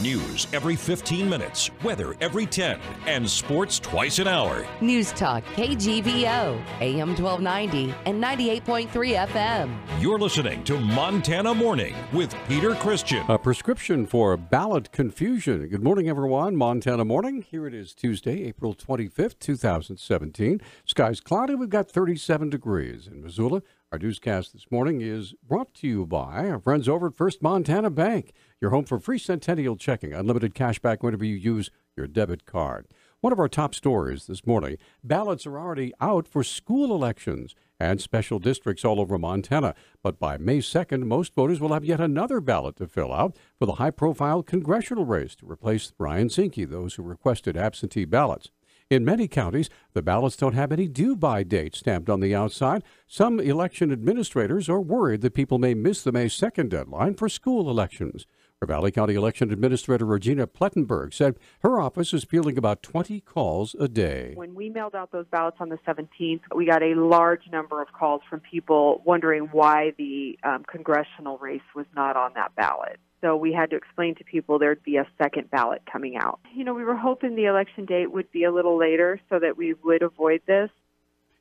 News every 15 minutes, weather every 10, and sports twice an hour. Newstalk, KGVO, AM 1290 and 98.3 FM. You're listening to Montana Morning with Peter Christian. A prescription for ballot confusion. Good morning, everyone. Montana Morning. Here it is Tuesday, April 25th, 2017. Skies cloudy. We've got 37 degrees in Missoula. Our newscast this morning is brought to you by our friends over at First Montana Bank. Your home for free centennial checking, unlimited cash back whenever you use your debit card. One of our top stories this morning, ballots are already out for school elections and special districts all over Montana. But by May 2nd, most voters will have yet another ballot to fill out for the high-profile congressional race to replace Brian Zinke, those who requested absentee ballots. In many counties, the ballots don't have any due-by date stamped on the outside. Some election administrators are worried that people may miss the May 2nd deadline for school elections. Valley County Election Administrator Regina Plettenberg said her office is fielding about 20 calls a day. When we mailed out those ballots on the 17th, we got a large number of calls from people wondering why the congressional race was not on that ballot. So we had to explain to people there'd be a second ballot coming out. We were hoping the election date would be a little later so that we would avoid this.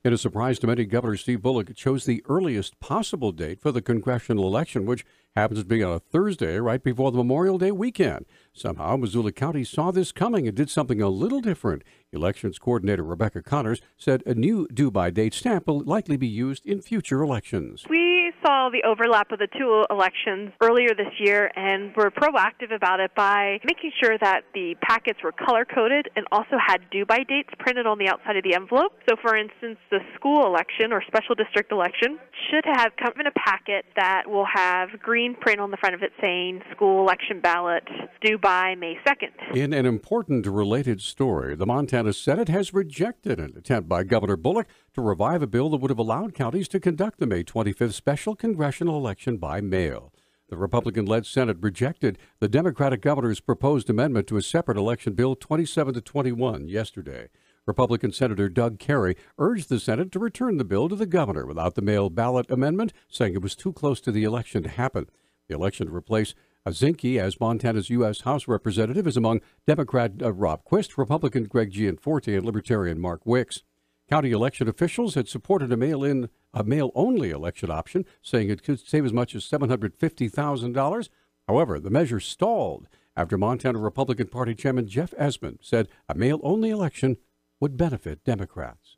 In a surprise to many, Governor Steve Bullock chose the earliest possible date for the congressional election, which happens to be on a Thursday right before the Memorial Day weekend. Somehow, Missoula County saw this coming and did something a little different. Elections coordinator Rebecca Connors said a new due-by-date stamp will likely be used in future elections. We saw the overlap of the two elections earlier this year, and were proactive about it by making sure that the packets were color-coded and also had due-by dates printed on the outside of the envelope. So, for instance, the school election or special district election should have come in a packet that will have green print on the front of it saying school election ballot due by May 2nd. In an important related story, the Montana Senate has rejected an attempt by Governor Bullock to revive a bill that would have allowed counties to conduct the May 25th special congressional election by mail. The Republican-led Senate rejected the Democratic governor's proposed amendment to a separate election bill 27-21 yesterday. Republican Senator Doug Carey urged the Senate to return the bill to the governor without the mail ballot amendment, saying it was too close to the election to happen. The election to replace Zinke as Montana's U.S. House Representative is among Democrat Rob Quist, Republican Greg Gianforte, and Libertarian Mark Wicks. County election officials had supported a mail-only election option, saying it could save as much as $750,000. However, the measure stalled after Montana Republican Party Chairman Jeff Esmond said a mail-only election would benefit Democrats.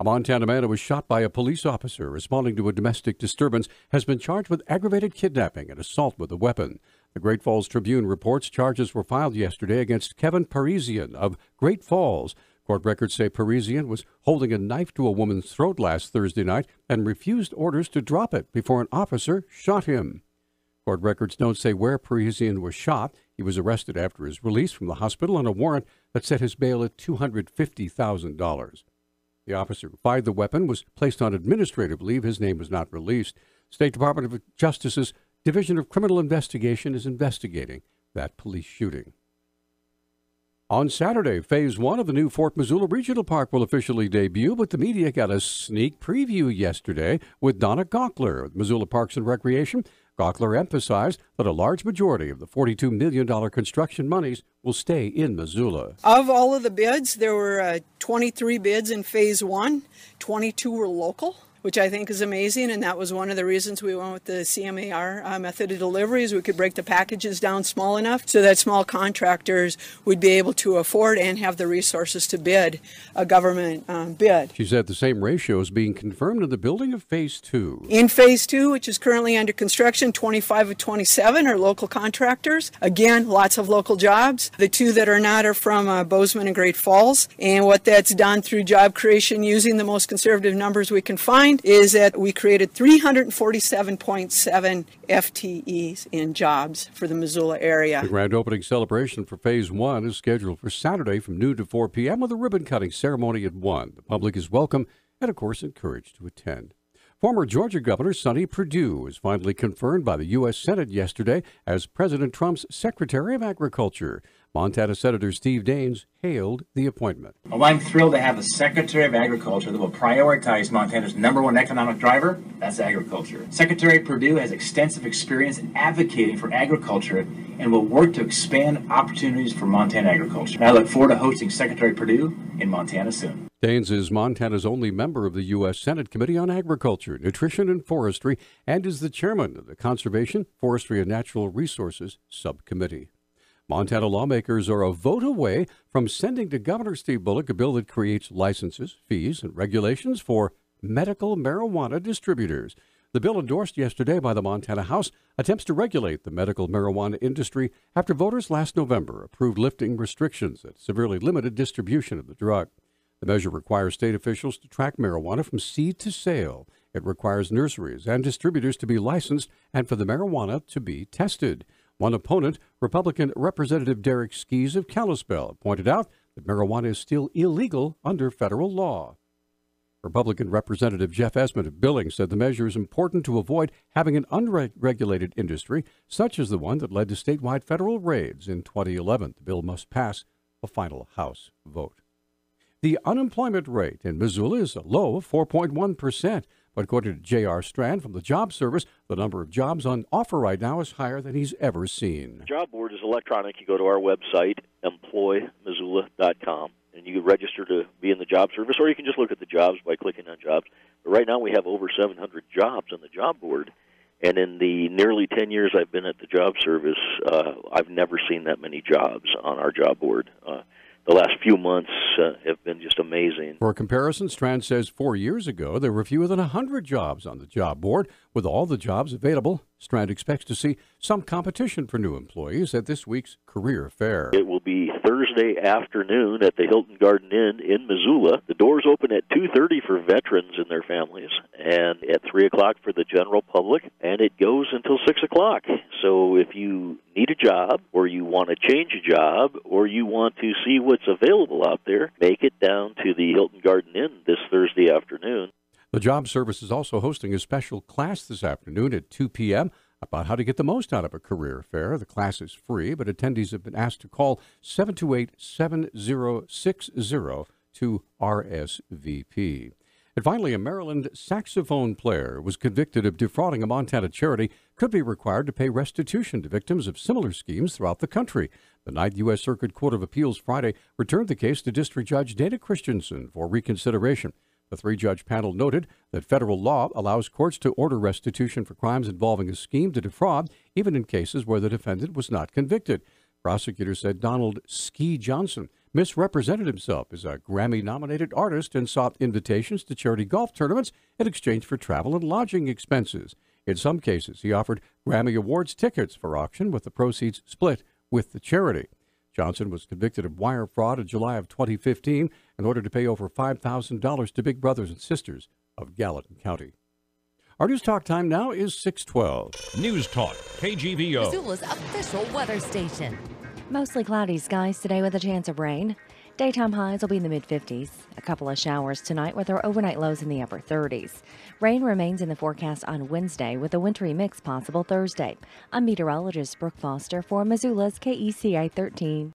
A Montana man who was shot by a police officer responding to a domestic disturbance has been charged with aggravated kidnapping and assault with a weapon. The Great Falls Tribune reports charges were filed yesterday against Kevin Parisian of Great Falls. Court records say Parisian was holding a knife to a woman's throat last Thursday night and refused orders to drop it before an officer shot him. Court records don't say where Parisian was shot. He was arrested after his release from the hospital on a warrant that set his bail at $250,000. The officer who fired the weapon was placed on administrative leave. His name was not released. State Department of Justice's Division of Criminal Investigation is investigating that police shooting. On Saturday, Phase 1 of the new Fort Missoula Regional Park will officially debut, but the media got a sneak preview yesterday with Donna Gockler of Missoula Parks and Recreation. Gockler emphasized that a large majority of the $42 million construction monies will stay in Missoula. Of all of the bids, there were 23 bids in Phase 1. 22 were local, which I think is amazing, and that was one of the reasons we went with the CMAR method of delivery, is we could break the packages down small enough so that small contractors would be able to afford and have the resources to bid a government bid. She said the same ratio is being confirmed in the building of Phase 2. In Phase 2, which is currently under construction, 25 of 27 are local contractors. Again, lots of local jobs. The two that are not are from Bozeman and Great Falls, and what that's done through job creation using the most conservative numbers we can find is that we created 347.7 FTEs in jobs for the Missoula area. The grand opening celebration for Phase 1 is scheduled for Saturday from noon to 4 p.m. with a ribbon-cutting ceremony at 1. The public is welcome and, of course, encouraged to attend. Former Georgia Governor Sonny Perdue was finally confirmed by the U.S. Senate yesterday as President Trump's Secretary of Agriculture. Montana Senator Steve Daines hailed the appointment. Well, I'm thrilled to have a Secretary of Agriculture that will prioritize Montana's #1 economic driver, that's agriculture. Secretary Perdue has extensive experience in advocating for agriculture and will work to expand opportunities for Montana agriculture. And I look forward to hosting Secretary Perdue in Montana soon. Daines is Montana's only member of the U.S. Senate Committee on Agriculture, Nutrition, and Forestry, and is the chairman of the Conservation, Forestry, and Natural Resources Subcommittee. Montana lawmakers are a vote away from sending to Governor Steve Bullock a bill that creates licenses, fees, and regulations for medical marijuana distributors. The bill endorsed yesterday by the Montana House attempts to regulate the medical marijuana industry after voters last November approved lifting restrictions that severely limited distribution of the drug. The measure requires state officials to track marijuana from seed to sale. It requires nurseries and distributors to be licensed and for the marijuana to be tested. One opponent, Republican Representative Derek Skees of Kalispell, pointed out that marijuana is still illegal under federal law. Republican Representative Jeff Esmond of Billings said the measure is important to avoid having an unregulated industry, such as the one that led to statewide federal raids in 2011. The bill must pass a final House vote. The unemployment rate in Missoula is a low of 4.1%. But according to J.R. Strand from the Job Service, the number of jobs on offer right now is higher than he's ever seen. The job board is electronic. You go to our website, Missoula.com, and you can register to be in the job service, or you can just look at the jobs by clicking on jobs. But right now we have over 700 jobs on the job board, and in the nearly 10 years I've been at the job service, I've never seen that many jobs on our job board. The last few months have been just amazing. For a comparison, Strand says 4 years ago there were fewer than 100 jobs on the job board. With all the jobs available, Strand expects to see some competition for new employees at this week's career fair. It will be Thursday afternoon at the Hilton Garden Inn in Missoula. The doors open at 2:30 for veterans and their families, and at 3 o'clock for the general public, and it goes until 6 o'clock. So if you need a job, or you want to change a job, or you want to see what's available out there, make it down to the Hilton Garden Inn this Thursday afternoon. The Job Service is also hosting a special class this afternoon at 2 p.m. about how to get the most out of a career fair. The class is free, but attendees have been asked to call 728-7060 to RSVP. And finally, a Maryland saxophone player was convicted of defrauding a Montana charity, could be required to pay restitution to victims of similar schemes throughout the country. The Ninth U.S. Circuit Court of Appeals Friday returned the case to District Judge Dana Christensen for reconsideration. The three-judge panel noted that federal law allows courts to order restitution for crimes involving a scheme to defraud, even in cases where the defendant was not convicted. Prosecutors said Donald Ski Johnson misrepresented himself as a Grammy-nominated artist and sought invitations to charity golf tournaments in exchange for travel and lodging expenses. In some cases, he offered Grammy Awards tickets for auction with the proceeds split with the charity. Johnson was convicted of wire fraud in July of 2015 in order to pay over $5,000 to Big Brothers and Sisters of Gallatin County. Our News Talk time now is 6:12. News Talk, KGVO. Missoula's official weather station. Mostly cloudy skies today with a chance of rain. Daytime highs will be in the mid-50s. A couple of showers tonight with our overnight lows in the upper 30s. Rain remains in the forecast on Wednesday with a wintry mix possible Thursday. I'm meteorologist Brooke Foster for Missoula's KECI 13.